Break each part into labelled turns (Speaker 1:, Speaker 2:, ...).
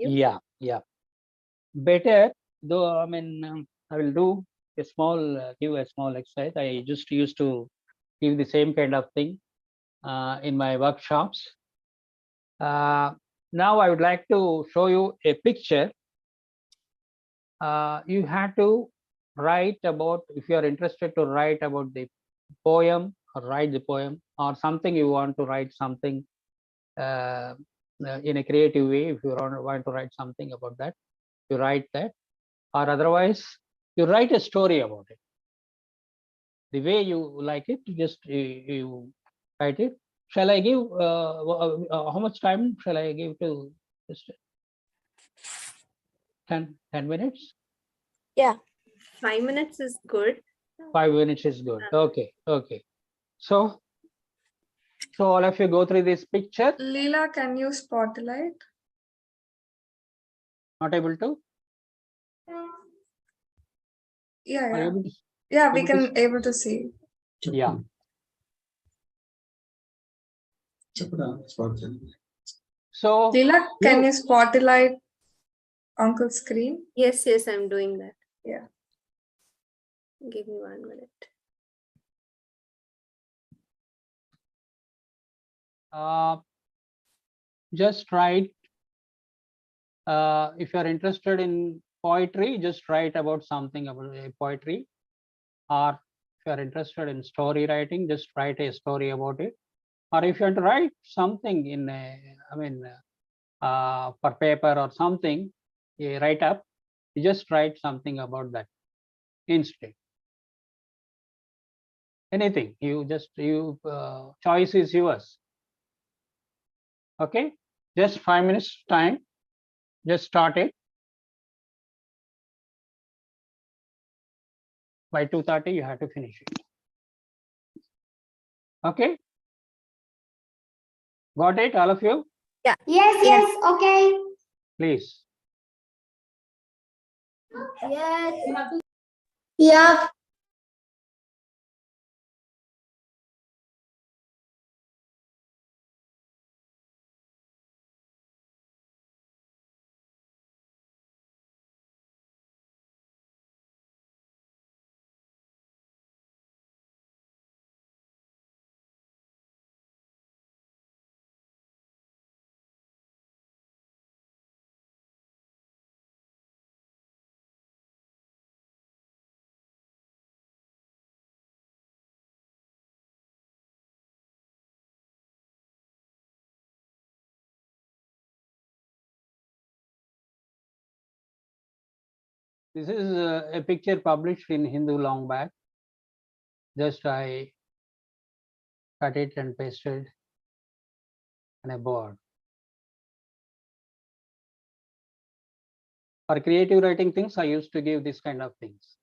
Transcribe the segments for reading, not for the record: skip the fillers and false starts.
Speaker 1: Yeah, yeah. Better though. I mean, I will do a small, give a small exercise. I just used to give the same kind of thing in my workshops. Now I would like to show you a picture. You have to write about, if you are interested to write about the poem or write the poem or something, you want to write something in a creative way. If you want to write something about that, you write that, or otherwise you write a story about it. The way you like it, you write it. Shall I give how much time shall I give to just 10 minutes?
Speaker 2: Yeah, 5 minutes is good.
Speaker 1: 5 minutes is good. Okay, okay. So all of you go through this picture.
Speaker 3: Leela, can you spotlight?
Speaker 1: Not able to?
Speaker 3: Yeah, yeah.
Speaker 1: Able to,
Speaker 3: yeah, we can able to see.
Speaker 1: yeah. So
Speaker 3: Leela, can you spotlight Uncle's screen?
Speaker 2: Yes, I'm doing that.
Speaker 3: Yeah.
Speaker 2: Give me 1 minute.
Speaker 1: Just write, if you are interested in poetry, just write about something about poetry, or if you are interested in story writing, just write a story about it. Or if you want to write something in for paper or something, a write up, you just write something about that instead. Anything, choice is yours. Okay, just 5 minutes time, just start it. By 2:30 you have to finish it. Okay, got it, all of you?
Speaker 2: Yeah.
Speaker 4: Yes, okay.
Speaker 1: Please.
Speaker 4: Yes. Yeah.
Speaker 1: This is a picture published in Hindu long back. Just I cut it and pasted on a board. For creative writing things, I used to give this kind of things.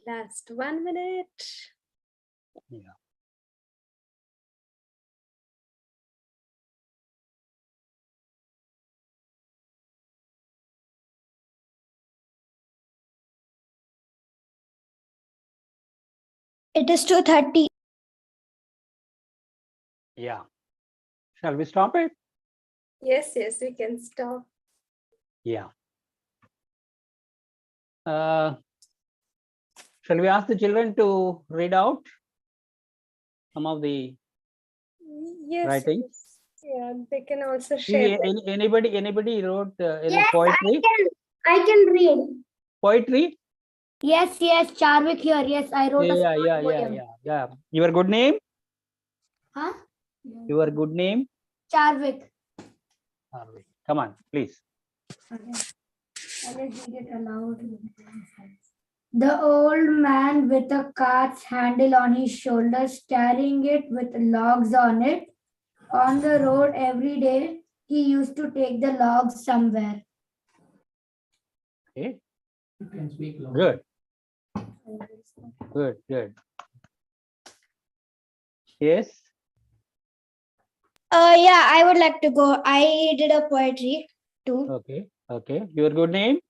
Speaker 2: Last 1 minute.
Speaker 1: Yeah.
Speaker 4: It is 2:30.
Speaker 1: Yeah. Shall we stop it?
Speaker 2: Yes, we can stop.
Speaker 1: Yeah. Shall we ask the children to read out some of the
Speaker 2: Yes.
Speaker 1: writing?
Speaker 2: Yeah, they can also share.
Speaker 1: Anybody wrote
Speaker 4: Yes,
Speaker 1: poetry?
Speaker 4: I can read.
Speaker 1: Poetry?
Speaker 4: Yes, Charvik here. Yes, I wrote a small poem.
Speaker 1: Yeah. Your good name?
Speaker 4: Huh?
Speaker 1: Your good name?
Speaker 4: Charvik.
Speaker 1: Come on, please.
Speaker 4: Okay. I'll just read it aloud. The old man with a cart's handle on his shoulder, carrying it with logs on it. On the road every day, he used to take the logs somewhere.
Speaker 1: Okay.
Speaker 5: You can speak loud.
Speaker 1: Good. Good. Yes.
Speaker 4: Yeah, I would like to go. I did a poetry too.
Speaker 1: Okay. Your good name?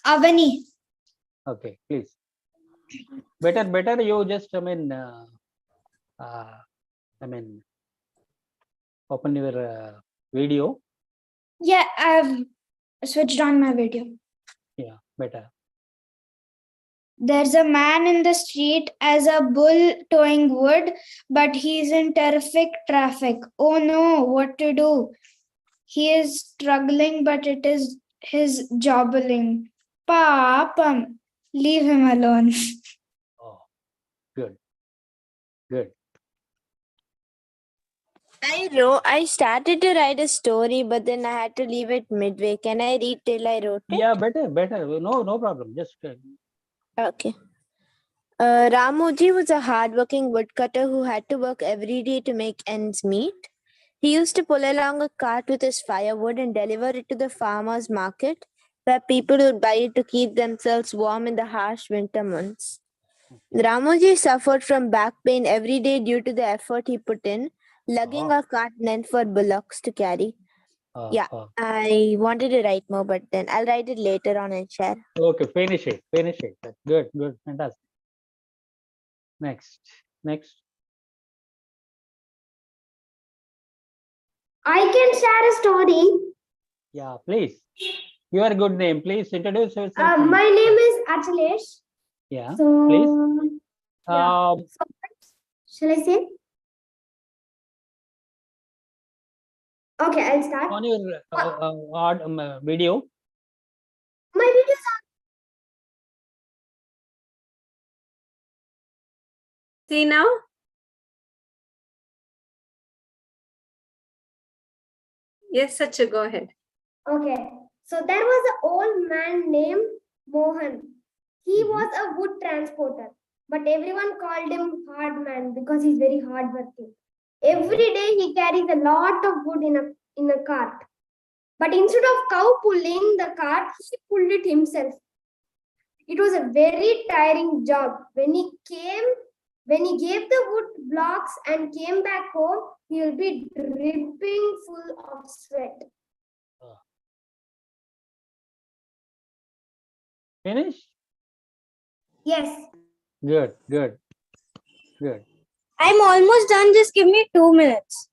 Speaker 4: Avani.
Speaker 1: Okay, please. Better you just open your video.
Speaker 4: Yeah, I've switched on my video.
Speaker 1: Yeah, better.
Speaker 4: There's a man in the street as a bull towing wood, but he's in terrific traffic. Oh no, what to do? He is struggling, but it is his jobbling. Papam, leave him alone.
Speaker 1: Oh, good.
Speaker 6: I started to write a story, but then I had to leave it midway. Can I read till I wrote it?
Speaker 1: Yeah, better. No problem. Just
Speaker 6: Okay. Ramoji was a hardworking woodcutter who had to work every day to make ends meet. He used to pull along a cart with his firewood and deliver it to the farmer's market, where people would buy it to keep themselves warm in the harsh winter months. Ramoji suffered from back pain every day due to the effort he put in, lugging a cart meant for bullocks to carry. I wanted to write more, but then I'll write it later on and share.
Speaker 1: Okay, finish it. That's good, fantastic. Next.
Speaker 4: I can share a story.
Speaker 1: Yeah, please. Your good name, please introduce yourself.
Speaker 4: My name is Achalesh.
Speaker 1: Yeah,
Speaker 4: So,
Speaker 1: please.
Speaker 4: yeah. Shall I say? Okay, I'll start.
Speaker 1: On your video.
Speaker 4: My video is
Speaker 2: See now? Yes, Sacha, go ahead.
Speaker 4: okay. So there was an old man named Mohan. He was a wood transporter, but everyone called him hard man because he's very hardworking. Every day he carries a lot of wood in a cart. But instead of cow pulling the cart, he pulled it himself. It was a very tiring job. When he gave the wood blocks and came back home, he will be dripping full of sweat.
Speaker 1: Finish?
Speaker 4: Yes.
Speaker 1: Good.
Speaker 4: I'm almost done. Just give me 2 minutes.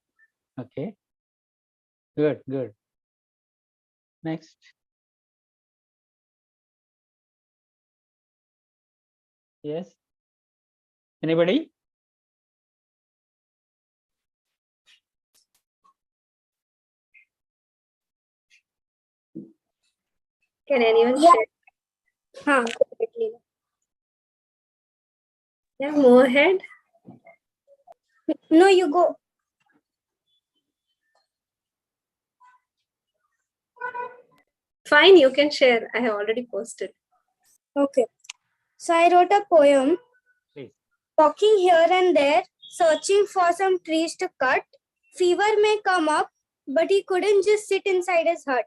Speaker 1: Okay. Good. Next. Yes. Anybody?
Speaker 2: Can anyone share?
Speaker 4: Huh.
Speaker 2: Yeah, move ahead.
Speaker 4: No, you go.
Speaker 2: Fine, you can share. I have already posted.
Speaker 4: Okay. So I wrote a poem.
Speaker 1: Please.
Speaker 4: Walking here and there, searching for some trees to cut. Fever may come up, but he couldn't just sit inside his hut.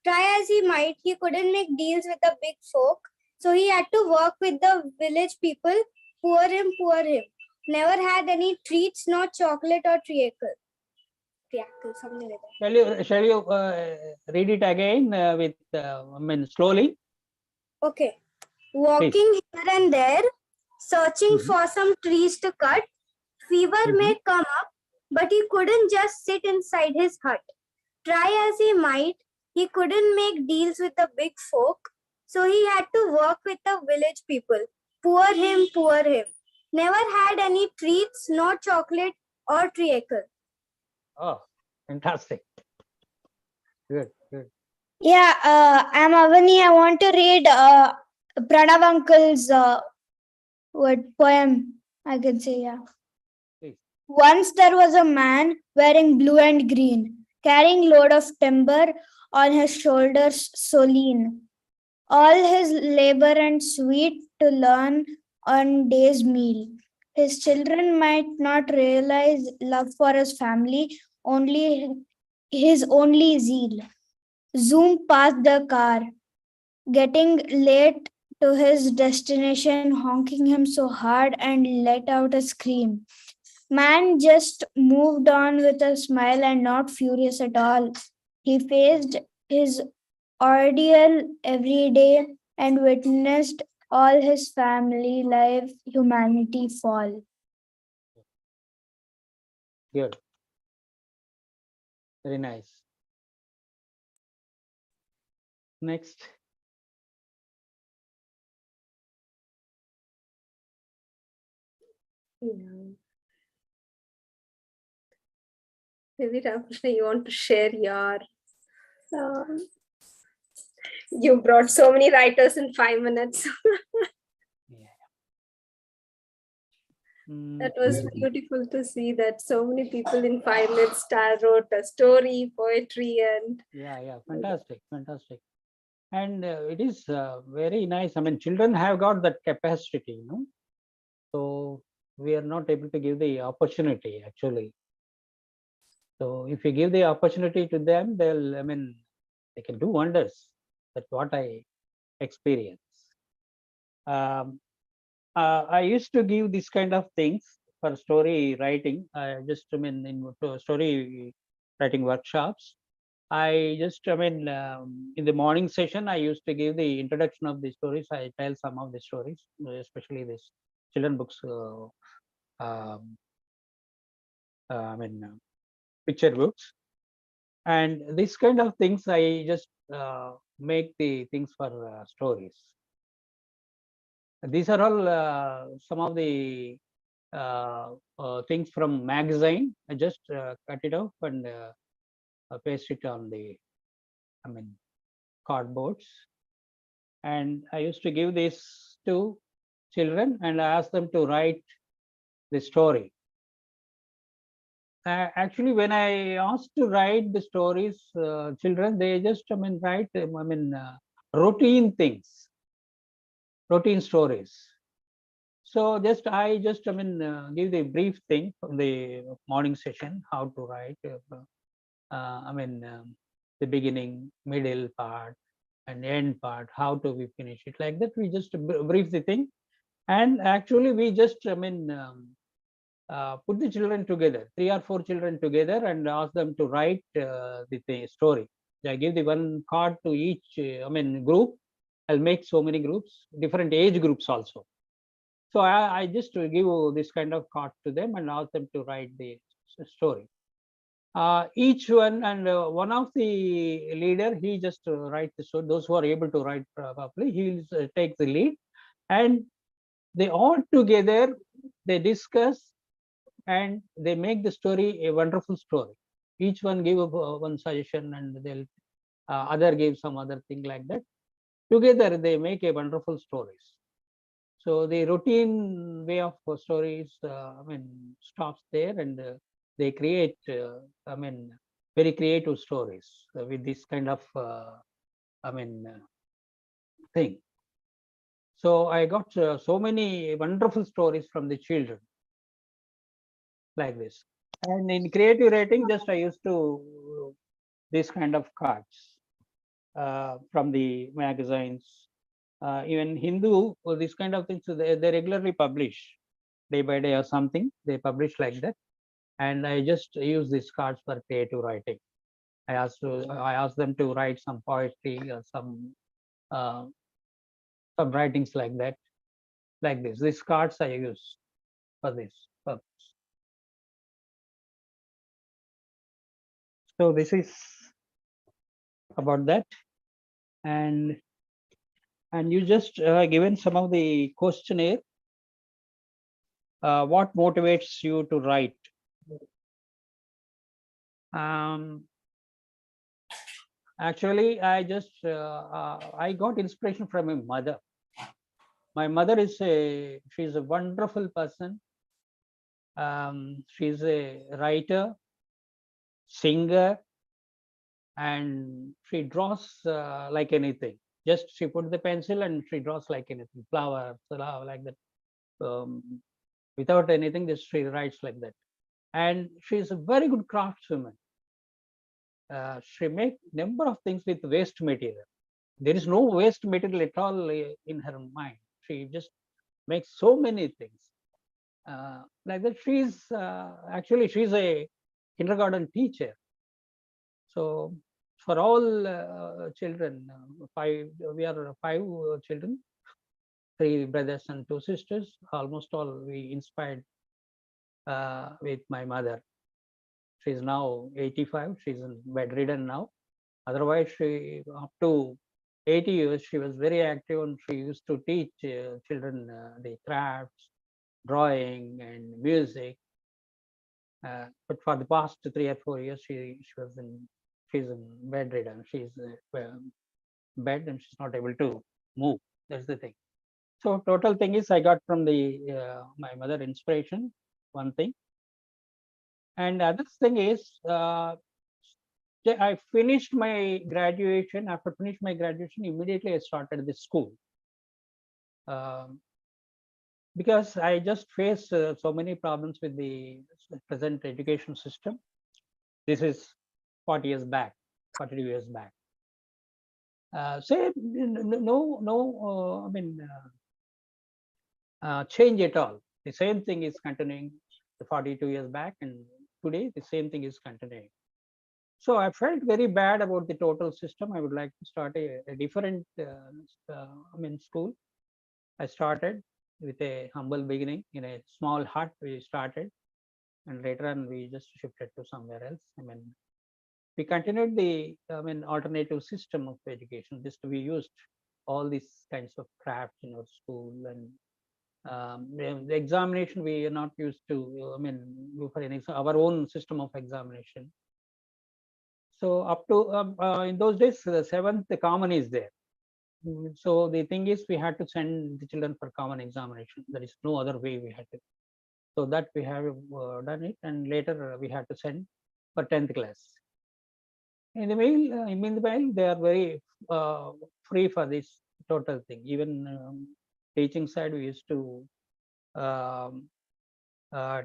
Speaker 4: Try as he might, he couldn't make deals with the big folk.
Speaker 5: So he had to work with the village people. Poor him, poor him. Never had any treats, no chocolate or treacle. Something like that.
Speaker 1: Shall you read it again with slowly?
Speaker 5: Okay. Walking here and there, searching
Speaker 1: Mhm.
Speaker 5: for some trees to cut. Fever may come up, but he couldn't just sit inside his hut. Try as he might, he couldn't make deals with the big folk, so he had to work with the village people. Poor him, poor him. Never had any treats, no chocolate or treacle.
Speaker 1: Oh, fantastic. Good, good.
Speaker 5: Yeah, I'm Avani. I want to read Pranav Uncle's poem. I can say, yeah.
Speaker 1: Please.
Speaker 5: Once there was a man wearing blue and green, carrying load of timber on his shoulders so lean. All his labor and sweet to learn on day's meal. His children might not realize love for his family, only his only zeal. Zoom past the car, getting late to his destination, honking him so hard and let out a scream. Man just moved on with a smile and not furious at all. He faced his ordeal every day and witnessed all his family life, humanity fall.
Speaker 1: Good. Very nice. Next.
Speaker 2: Maybe RamaKrishna, you want to share your. You brought so many writers in 5 minutes. That was beautiful to see that so many people in 5 minutes wrote a story, poetry, and
Speaker 1: Yeah, fantastic, fantastic. And it is very nice. I mean, children have got that capacity, So we are not able to give the opportunity actually. So if you give the opportunity to them, they can do wonders. That's what I experience. I used to give this kind of things for story writing. In story writing workshops. In the morning session, I used to give the introduction of the stories. I tell some of the stories, especially this children books. Picture books, and this kind of things. I just make the things for stories. These are all some of the things from magazine. I just cut it off and paste it on the cardboards, and I used to give this to children and I ask them to write the story. Actually, when I asked to write the stories, children, they just write routine things, routine stories. So I just give the brief thing from the morning session, how to write. The beginning, middle part, and end part, how to we finish it, like that. We just brief the thing, and actually we just put the children together, 3 or 4 children together, and ask them to write the story. I give the one card to each group. I'll make so many groups, different age groups also. So I just give this kind of card to them and ask them to write the story. Each one, and one of the leader, he just write the story. Those who are able to write properly, he'll take the lead, and they all together, they discuss and they make the story a wonderful story. Each one give one suggestion, and they'll other give some other thing, like that. Together they make a wonderful stories. So the routine way of stories stops there, and they create very creative stories with this kind of thing. So I got so many wonderful stories from the children, like this. And in creative writing, just I used to this kind of cards from the magazines, even Hindu, or this kind of things, they regularly publish day by day or something. They publish like that, and I just use these cards for creative writing. I ask them to write some poetry or some writings like that, like this. These cards I use for this purpose. So this is about that, and you just given some of the questionnaire. What motivates you to write? Actually, I got inspiration from my mother. My mother she's a wonderful person. She's a writer, singer, and she draws like anything. Just she put the pencil and she draws like anything, flowers, like that. Without anything, just she writes like that. And she's a very good craftswoman. She makes number of things with waste material. There is no waste material at all in her mind. She just makes so many things like that. She's actually she's a kindergarten teacher. So for all children, we are 5 children, 3 brothers and 2 sisters. Almost all we inspired with my mother. She's now 85. She's bedridden now. Otherwise, she up to 80 years she was very active, and she used to teach children the crafts, drawing, and music. But for the past 3 or 4 years, she's in bedridden. She's bed and she's not able to move. That's the thing. So total thing is I got from the my mother inspiration, one thing. And other thing is I finished my graduation. After finished my graduation, immediately I started the school. Because I just faced so many problems with the present education system. This is 40 years back, 42 years back. Say no, I mean, change at all. The same thing is continuing 42 years back, and today the same thing is continuing. So I felt very bad about the total system. I would like to start a different, school. I started with a humble beginning in a small hut. We started, and later on we just shifted to somewhere else. We continued the alternative system of education. Just we used all these kinds of crafts in our school, and the examination we are not used to. Go for our own system of examination. So up to in those days, the 7th common is there. So the thing is, we had to send the children for common examination. There is no other way we had to. So that we have done it, and later we had to send for 10th class. In the meanwhile, they are very free for this total thing. Even teaching side, we used to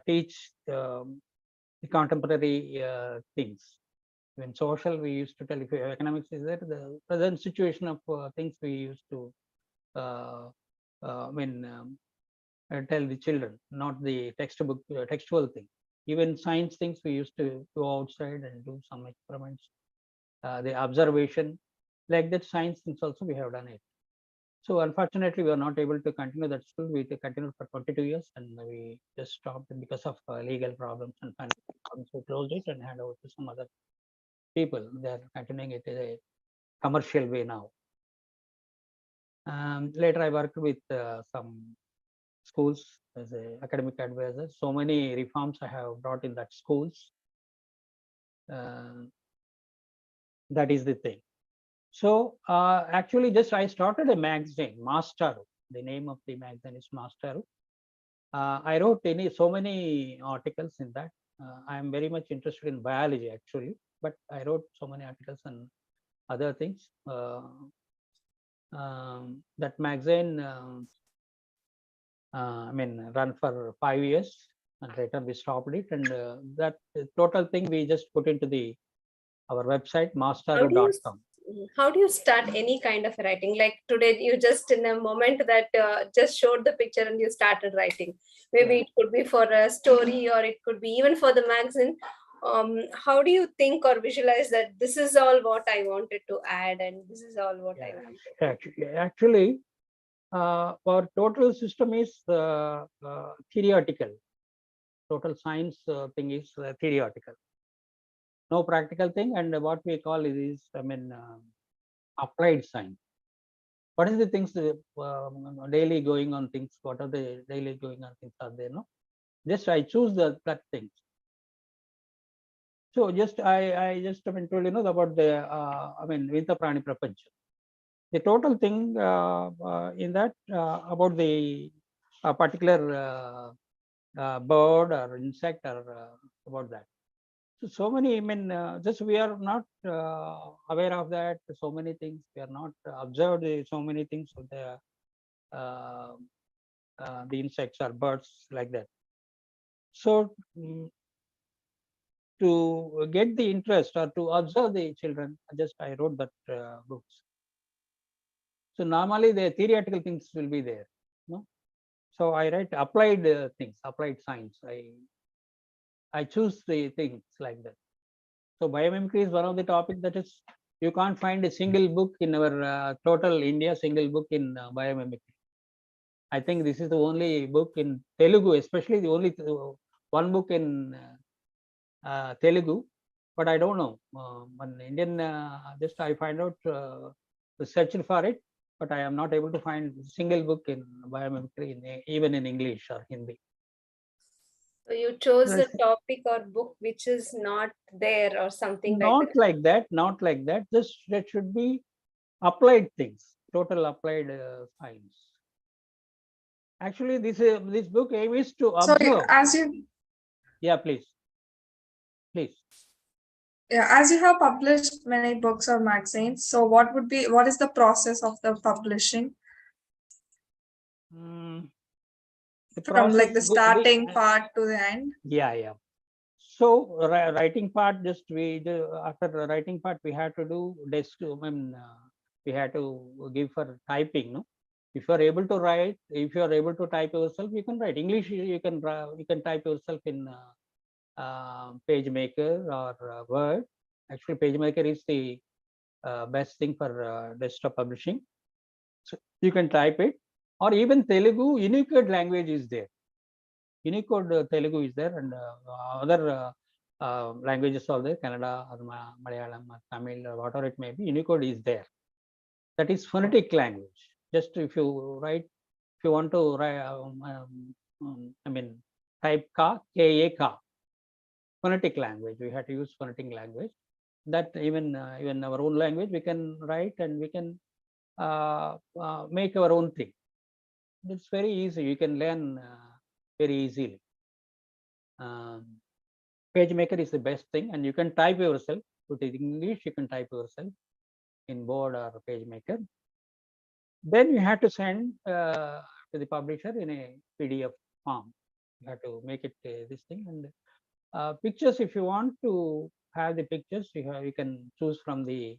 Speaker 1: teach the contemporary things. When social, we used to tell, if economics is there, the present situation of things we used to tell the children, not the textbook textual thing. Even science things, we used to go outside and do some experiments. The observation, like that science things also we have done it. So unfortunately, we are not able to continue that school. We continued for 22 years, and we just stopped because of legal problems and financial problems. We closed it and hand over to some other people. They are continuing it in a commercial way now. Later, I worked with some schools as an academic advisor. So many reforms I have brought in that schools. That is the thing. So actually, just I started a magazine, Masteru. The name of the magazine is Masteru. I wrote so many articles in that. I am very much interested in biology actually, but I wrote so many articles on other things. That magazine, run for 5 years, and later we stopped it. And that total thing we just put into our website, masteru.com.
Speaker 2: how do you start any kind of writing? Like today, you just in a moment that just showed the picture and you started writing. Maybe
Speaker 1: Yeah.
Speaker 2: it could be for a story or it could be even for the magazine. How do you think or visualize that this is all what I wanted to add and this is all what I wanted?
Speaker 1: Actually, our total system is theoretical. Total science thing is theoretical. No practical thing, and what we call is, applied science. What is the things daily going on things? What are the daily going on things are there? No, just I choose that things. So just I just told about the Vinta Prani Prapancha. The total thing in that about the particular bird or insect or about that. So many, just we are not aware of that. So many things we are not observed. So many things of the insects or birds like that. So to get the interest or to observe the children, just I wrote that books. So normally the theoretical things will be there, no? So I write applied things, applied science. I choose the things like that. So biomimicry is one of the topics that is, you can't find a single book in our total India, single book in biomimicry. I think this is the only book in Telugu, especially the only one book in Telugu, but I don't know. One Indian, just I find out, searching for it, but I am not able to find a single book in biomimicry, even in English or Hindi.
Speaker 2: So you chose a topic or book which is not there or something
Speaker 1: Not
Speaker 2: like that.
Speaker 1: not like that. Just that should be applied things, total applied science. Actually, this book aim is to
Speaker 3: So
Speaker 1: observe.
Speaker 3: as you
Speaker 1: Yeah, please.
Speaker 3: as you have published many books or magazines, so what is the process of the publishing?
Speaker 1: The
Speaker 3: From
Speaker 1: process,
Speaker 3: like the starting part to the end?
Speaker 1: Yeah. So writing part, just after the writing part, we had to do desk. We had to give for typing. No, if you are able to write, if you are able to type yourself, you can write English. You can type yourself in PageMaker or Word. Actually, PageMaker is the best thing for desktop publishing. So you can type it, or even Telugu Unicode language is there. Unicode Telugu is there, and other languages are there, Kannada or Malayalam or Tamil or whatever it may be. Unicode is there. That is phonetic language. Just if you want to write, type ka, phonetic language. We have to use phonetic language. That even our own language we can write, and we can make our own thing. It's very easy. You can learn very easily. PageMaker is the best thing, and you can type yourself. Put it in English, you can type yourself in Word or PageMaker. Then you have to send to the publisher in a PDF form. You have to make it this thing. And pictures, if you want to have the pictures, you can choose from the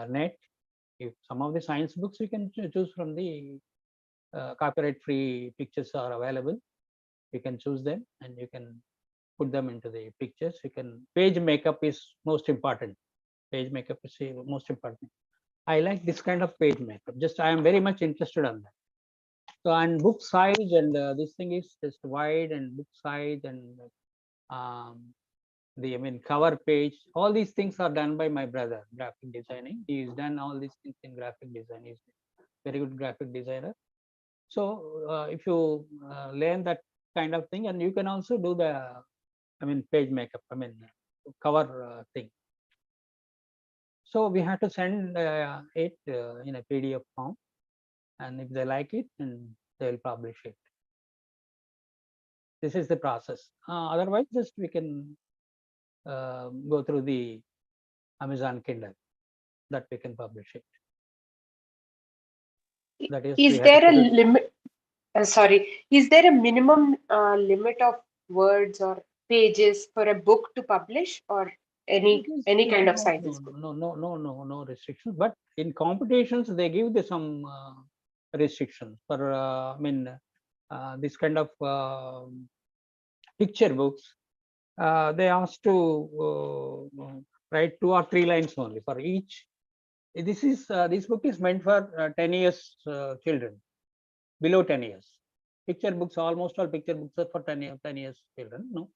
Speaker 1: net. If some of the science books, you can choose from the copyright-free pictures are available. You can choose them, and you can put them into the pictures. You can page makeup is most important. Page makeup is most important. I like this kind of page makeup. Just I am very much interested on that. So, and book size, and this thing is just wide, and book size, and cover page. All these things are done by my brother, graphic designing. He's done all these things in graphic design. He's a very good graphic designer. So if you learn that kind of thing, and you can also do the page makeup, cover thing. So we have to send it in a PDF form, and if they like it, then they will publish it. This is the process. Otherwise, just we can go through the Amazon Kindle, that we can publish it. That
Speaker 7: is there a limit? Is there a minimum limit of words or pages for a book to publish, or any kind of science book?
Speaker 1: No restrictions. But in competitions, they give some restrictions for. This kind of picture books. They asked to write 2 or 3 lines only for each. This book is meant for 10 years children, below 10 years. Picture books, almost all picture books are for 10 years children. No,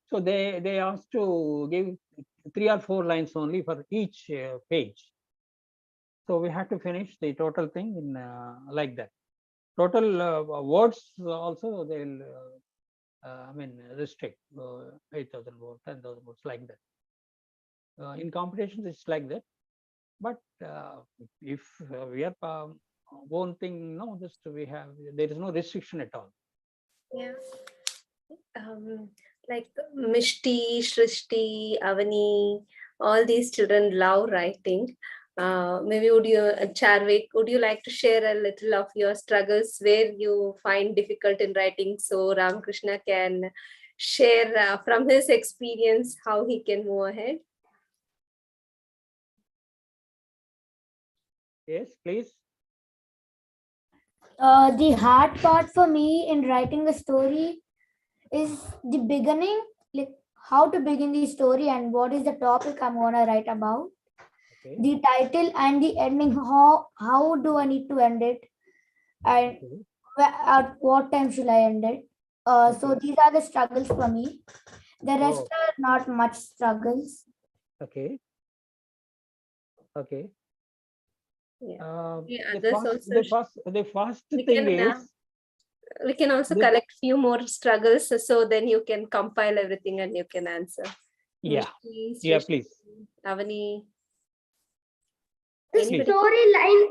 Speaker 1: so they asked to give 3 or 4 lines only for each page. So we had to finish the total thing in like that. Total words also they'll restrict 8,000 words, 10,000 words, like that. In competitions, it's like that. But if we are one thing, no, just there is no restriction at all.
Speaker 2: Yeah. Like Mishti, Shrishti, Avani, all these children love writing. Maybe would you, Charvik, would you like to share a little of your struggles where you find difficult in writing, so RamaKrishna can share from his experience how he can move ahead?
Speaker 1: Yes, please.
Speaker 5: The hard part for me in writing a story is the beginning, like how to begin the story and what is the topic I'm gonna write about.
Speaker 1: Okay.
Speaker 5: The title and the ending. How do I need to end it, and at what time should I end it? So these are the struggles for me. The rest are not much struggles.
Speaker 1: Okay. Okay.
Speaker 2: Yeah.
Speaker 1: The first thing is
Speaker 2: we can also collect few more struggles, so then you can compile everything and you can answer.
Speaker 1: Yeah.
Speaker 2: Mishti,
Speaker 1: Yeah,
Speaker 2: Srishti,
Speaker 1: please.
Speaker 2: Avani.
Speaker 4: The
Speaker 2: Anybody?
Speaker 4: storyline,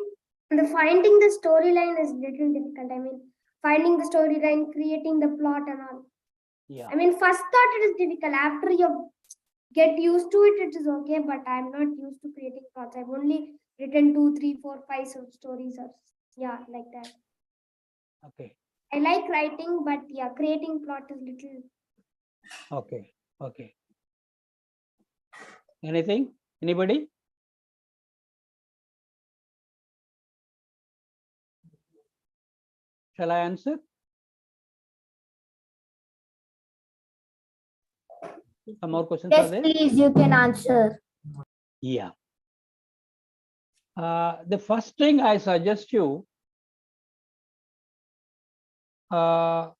Speaker 4: finding the storyline is little difficult. I mean, finding the storyline, creating the plot and all.
Speaker 1: Yeah.
Speaker 4: I mean, first thought it is difficult. After you get used to it, it is okay. But I'm not used to creating plots. I've only written 2, 3, 4, 5 stories or like that.
Speaker 1: Okay.
Speaker 4: I like writing, but yeah, creating plot is little.
Speaker 1: Okay. Okay. Anything? Anybody? Shall I answer? Some more questions are there?
Speaker 5: Please, you can answer.
Speaker 1: Yeah. The first thing I suggest you, the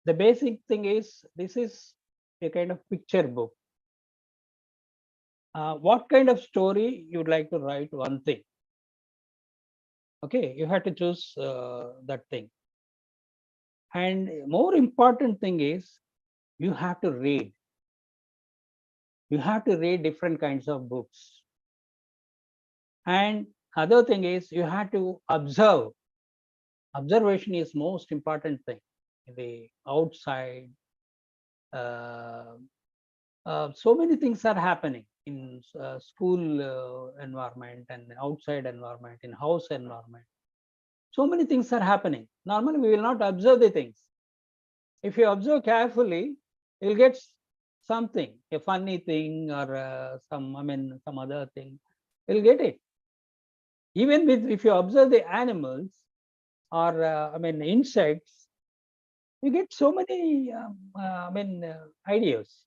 Speaker 1: basic thing is, this is a kind of picture book. What kind of story you'd like to write? One thing. Okay, you have to choose that thing. And more important thing is, you have to read. You have to read different kinds of books. And other thing is, you have to observe. Observation is most important thing. The outside, so many things are happening in school environment and outside environment, in house environment. So many things are happening. Normally, we will not observe the things. If you observe carefully, you'll get something, a funny thing or some other thing. You'll get it. Even if you observe the animals or insects, you get so many ideas.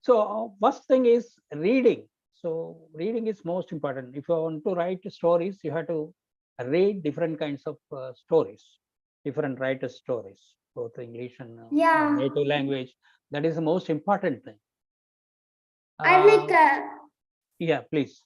Speaker 1: So first thing is reading. So reading is most important. If you want to write stories, you have to read different kinds of stories, different writers' stories, both English and native language. That is the most important thing.
Speaker 4: I like.
Speaker 1: Yeah, please.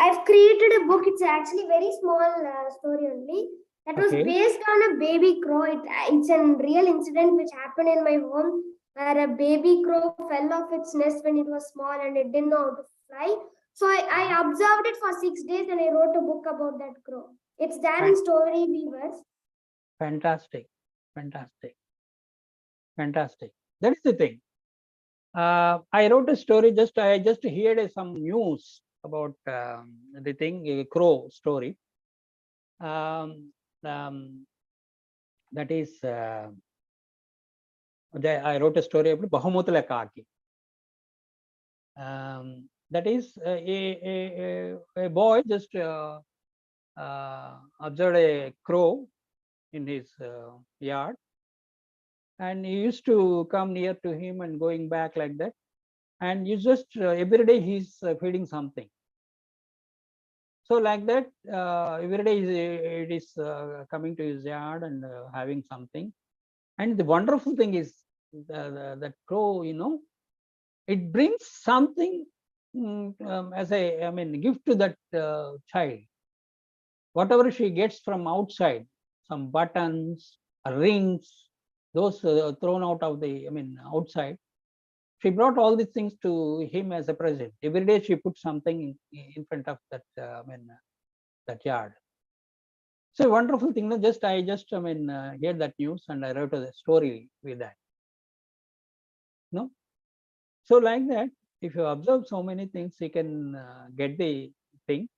Speaker 4: I've created a book. It's actually very small story only. That was based on a baby crow. It's a real incident which happened in my home, where a baby crow fell off its nest when it was small and it didn't know how to fly. So I observed it for 6 days and I wrote a book about that crow. It's there in Story Weavers.
Speaker 1: Fantastic. Fantastic. Fantastic. That is the thing. I wrote a story, I just heard some news about the thing, a crow story. That is, I wrote a story about Bahamutala Kaki. That is a boy just observed a crow in his yard, and he used to come near to him and going back like that, and you just every day he's feeding something. So like that, every day it is coming to his yard and having something. And the wonderful thing is that crow, it brings something as a, gift to that child. Whatever she gets from outside, some buttons, rings, those thrown out of the, outside. She brought all these things to him as a present. Every day she put something in front of that, that yard. So a wonderful thing. I just heard that news and I wrote a story with that. No, so like that, if you observe so many things, you can get the thing.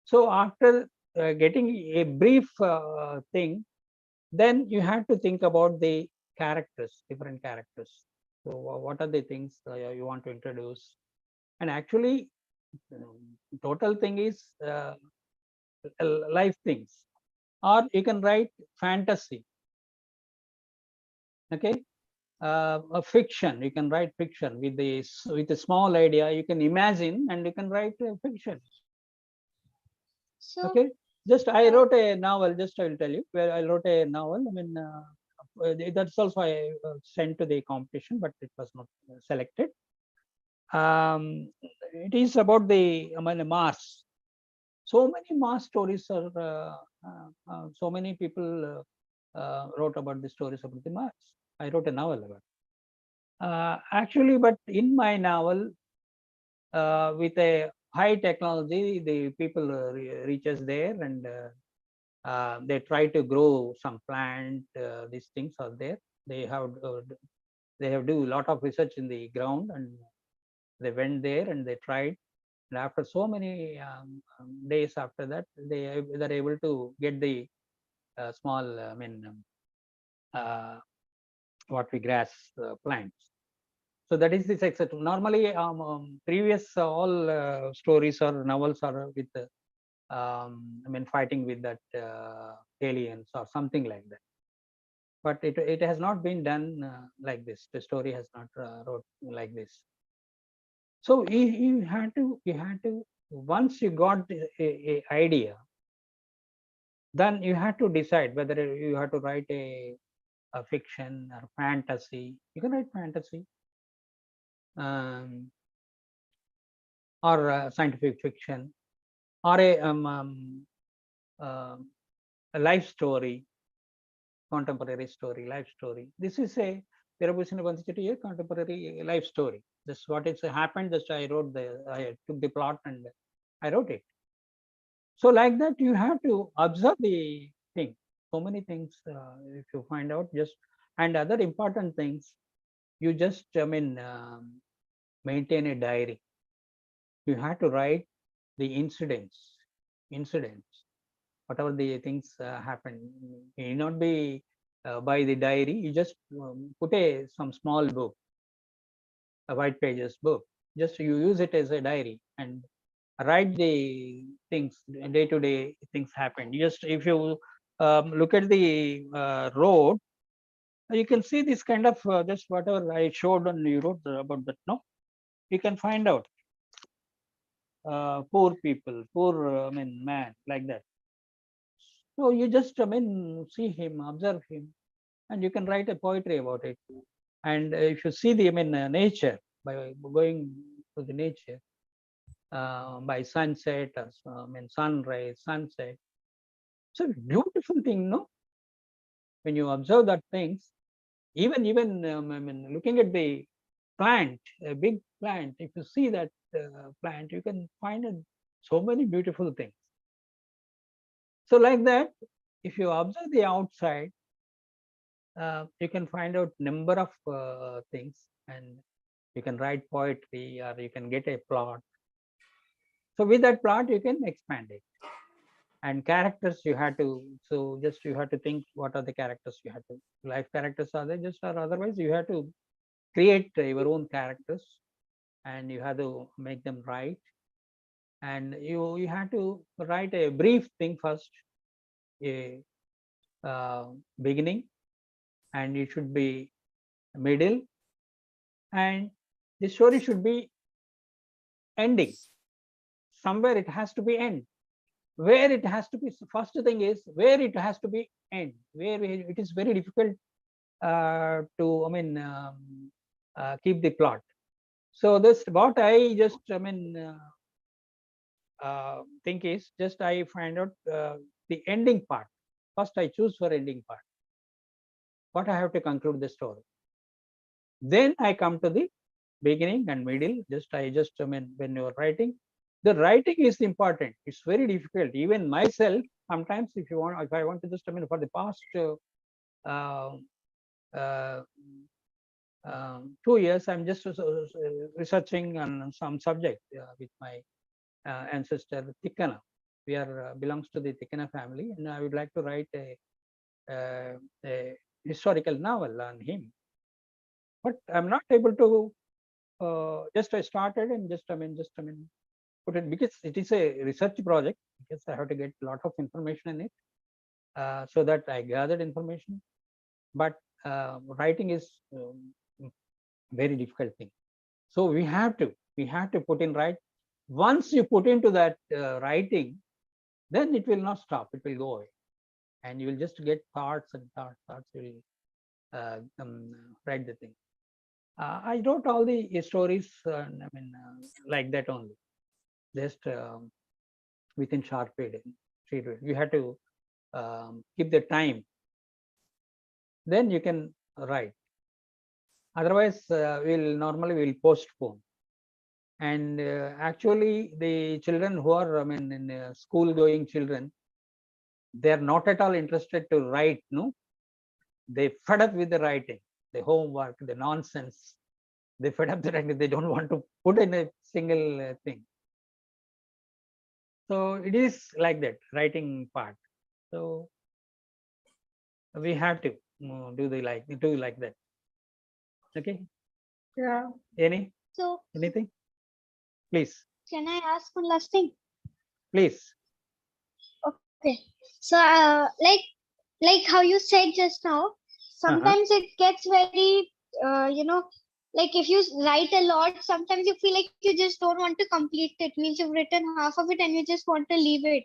Speaker 1: So after getting a brief thing, then you have to think about the characters, different characters. So what are the things you want to introduce? And actually, total thing is life things, or you can write fantasy. Okay, a fiction. You can write fiction with a small idea. You can imagine and you can write fiction.
Speaker 5: So,
Speaker 1: okay, just I wrote a novel. Just I will tell you where I wrote a novel. That's also I sent to the competition, but it was not selected. It is about the Mars. So many Mars stories are. So many people wrote about the stories about the Mars. I wrote a novel about. Actually, but in my novel, with a high technology, the people reaches there and they try to grow some plant. These things are there. They have do a lot of research in the ground, and they went there and they tried. And after so many days after that, they're able to get the small, what we grass plants. So that is the success. Normally, previous all stories or novels are with, fighting with that aliens or something like that. But it has not been done like this. The story has not wrote like this. So you had to once you got a idea, then you have to decide whether you have to write a fiction or fantasy. You can write fantasy. Or scientific fiction, or a life story, contemporary story, life story. This is a contemporary life story. This is what it's happened. Just I took the plot and I wrote it. So like that, you have to observe the thing. So many things, if you find out, and other important things, you just maintain a diary. You have to write the incidents, whatever the things happen. It may not be by the diary. You just put some small book, a white pages book. Just you use it as a diary and write the things, day-to-day things happen. Just if you look at the road, you can see this kind of just whatever I showed on you wrote about that. No, you can find out. Poor people, poor man, like that. So you just see him, observe him, and you can write a poetry about it. And if you see the nature, by going to the nature, by sunset or sunrise, sunset, it's a beautiful thing, no? When you observe that things, even looking at the plant, a big plant, if you see that plant, you can find so many beautiful things. So like that, if you observe the outside, you can find out number of things, and you can write poetry, or you can get a plot. So with that plot, you can expand it. And characters you have to, so just you have to think what are the characters you have to, life characters are they, just or otherwise you have to create your own characters and you have to make them right. And you have to write a brief thing first, a beginning, and it should be middle, and the story should be ending. Somewhere it has to be end. Where it has to be, first thing is where it has to be end. Where it is very difficult to, I mean, keep the plot. So this what I just, I mean, think is just I find out the ending part. First I choose for ending part. What I have to conclude the story. Then I come to the beginning and middle. I mean, when you're writing, the writing is important. It's very difficult. Even myself, sometimes if I want to just, I mean, for the past 2 years, I'm just researching on some subject with my ancestor Tikkana. We are belongs to the Tikkana family, and I would like to write a historical novel on him. But I'm not able to. Just I started and just I mean put it, because it is a research project, because I have to get a lot of information in it, so that I gathered information. But writing is very difficult thing. So we have to put in right. Once you put into that writing, then it will not stop. It will go away, and you will just get thoughts and thoughts. You will write the thing. I wrote all the stories, I mean, like that only, just within short period. You have to keep the time. Then you can write. Otherwise, we'll postpone. And actually, the children who are, I mean, in school-going children, they are not at all interested to write. No, they fed up with the writing, the homework, the nonsense. They fed up the writing. They don't want to put in a single thing. So it is like that, writing part. So we have to do like that. Okay.
Speaker 3: Yeah.
Speaker 5: So
Speaker 1: Anything? Please.
Speaker 5: can I ask one last thing?
Speaker 1: Please.
Speaker 5: Okay. So like how you said just now, sometimes it gets very like if you write a lot, sometimes you feel like you just don't want to complete it. Means you've written half of it and you just want to leave it.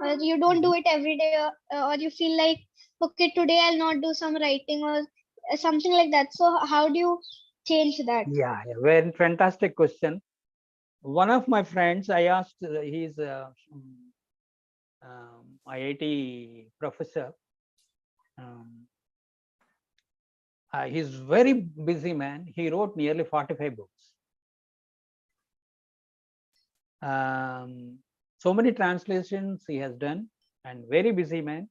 Speaker 5: Or you don't do it every day, or you feel like, okay, today I'll not do some writing or something like that. So how do you change that?
Speaker 1: Yeah, very fantastic question. One of my friends, I asked, he's IIT professor. He's very busy man. He wrote nearly 45 books. So many translations he has done, and very busy man.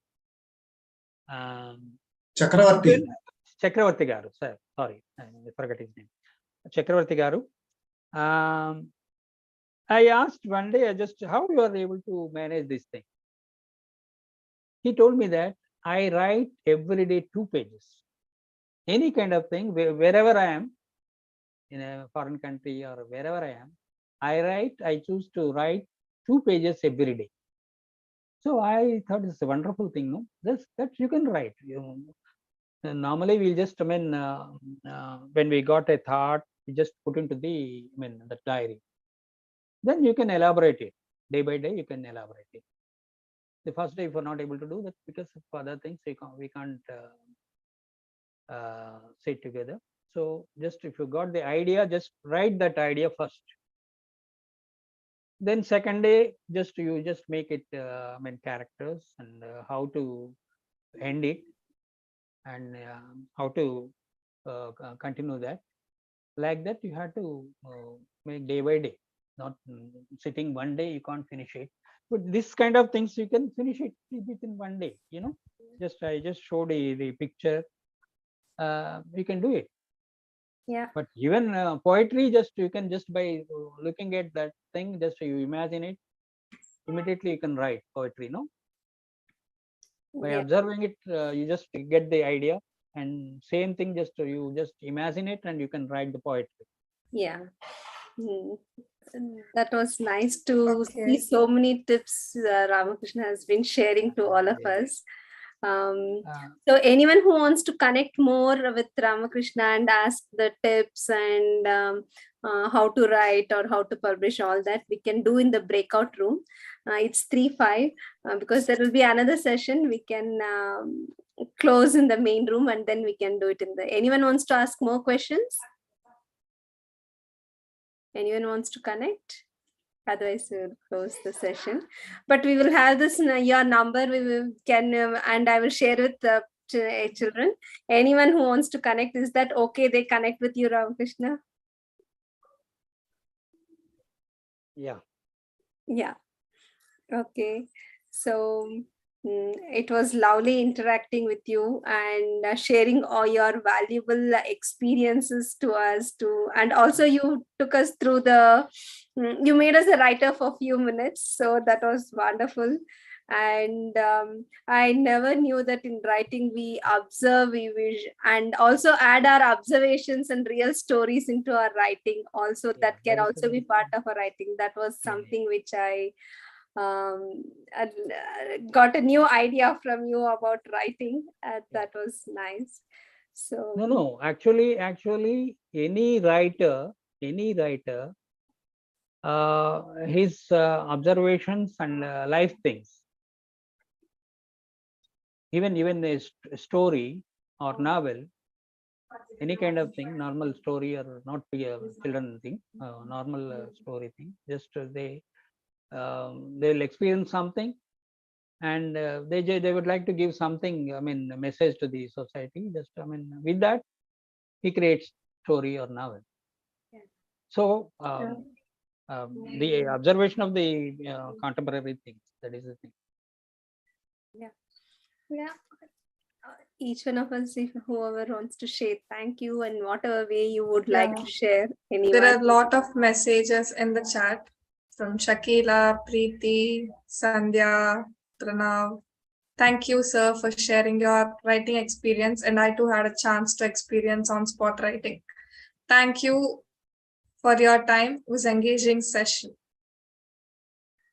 Speaker 8: Chakravarti
Speaker 1: Garu, sir. Sorry, I forgot his name. Chakravarti Garu. I asked one day, how you are able to manage this thing? He told me that I write every day 2 pages. Any kind of thing, wherever I am, in a foreign country or wherever I am, I choose to write 2 pages every day. So I thought it's a wonderful thing, no? That you can write. Normally we'll just, I mean, when we got a thought, we just put into the diary. Then you can elaborate it. Day by day, you can elaborate it. The first day, if you're not able to do that, because of other things, we can't sit together. So just if you got the idea, just write that idea first. Then second day, you just make it characters and how to end it, and how to continue that. Like that, you have to make day by day. Not sitting one day, you can't finish it. But this kind of things you can finish it within one day. I just showed the picture. You can do it.
Speaker 2: Yeah.
Speaker 1: But even poetry, you can just by looking at that thing, you imagine it, immediately you can write poetry. No, by observing it, you just get the idea, and same thing, you just imagine it and you can write the poetry.
Speaker 2: Yeah. Hmm. That was nice to see
Speaker 3: Okay.
Speaker 2: so many tips Ramakrishna has been sharing to all of us. So anyone who wants to connect more with Ramakrishna and ask the tips and how to write or how to publish, all that we can do in the breakout room. It's 3-5 because there will be another session. We can close in the main room and then we can do it in the. Anyone wants to ask more questions? Anyone wants to connect? Otherwise, we will close the session. But we will have this your number. We will can and I will share with the children. Anyone who wants to connect, is that okay? They connect with you, Ramakrishna.
Speaker 1: Yeah.
Speaker 2: Yeah. Okay. So it was lovely interacting with you and sharing all your valuable experiences to us too. And also you took us through the, you made us a writer for a few minutes. So that was wonderful. And I never knew that in writing we observe, we wish, and also add our observations and real stories into our writing. Also, that can also be part of our writing. That was something which I got a new idea from you about writing. That was nice. So
Speaker 1: No. Actually, any writer, his observations and life things, even a story or novel, any kind of thing, normal story or not be a children thing, normal story thing. Just they'll experience something, and they would like to give something. I mean, a message to the society. Just with that, he creates story or novel. So the observation of the contemporary things, that is the thing.
Speaker 2: Yeah. Each one of us, if whoever wants to share, thank you, and whatever way you would like to share. Anyone?
Speaker 3: There are a lot of messages in the chat from Shakila, Preeti, Sandhya, Pranav. Thank you, sir, for sharing your writing experience. And I too had a chance to experience on spot writing. Thank you for your time. It was an engaging session.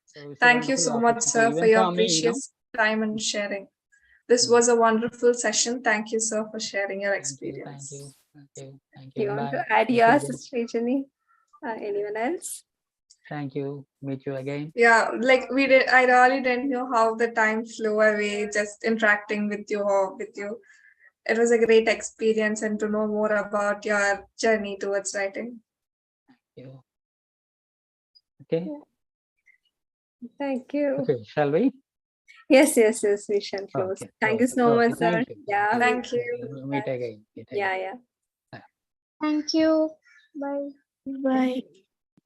Speaker 1: So
Speaker 3: Thank you so much, sir, for your precious time and sharing. This was a wonderful session. Thank you, sir, for sharing your experience.
Speaker 1: Thank you.
Speaker 2: You want
Speaker 1: Bye.
Speaker 2: to add yours, Srijani? Anyone else?
Speaker 1: Thank you. Meet you again.
Speaker 3: Yeah, like we did. I really didn't know how the time flew away just interacting with you or with you. It was a great experience and to know more about your journey towards writing.
Speaker 1: Thank you. Okay.
Speaker 2: Thank you.
Speaker 1: Okay, shall we?
Speaker 2: Yes, we shall close.
Speaker 1: Okay.
Speaker 2: Thank you so much, sir.
Speaker 1: Thank you.
Speaker 2: Yeah.
Speaker 3: Thank you.
Speaker 1: Meet again.
Speaker 2: Yeah.
Speaker 5: Thank you. Bye.
Speaker 6: Bye.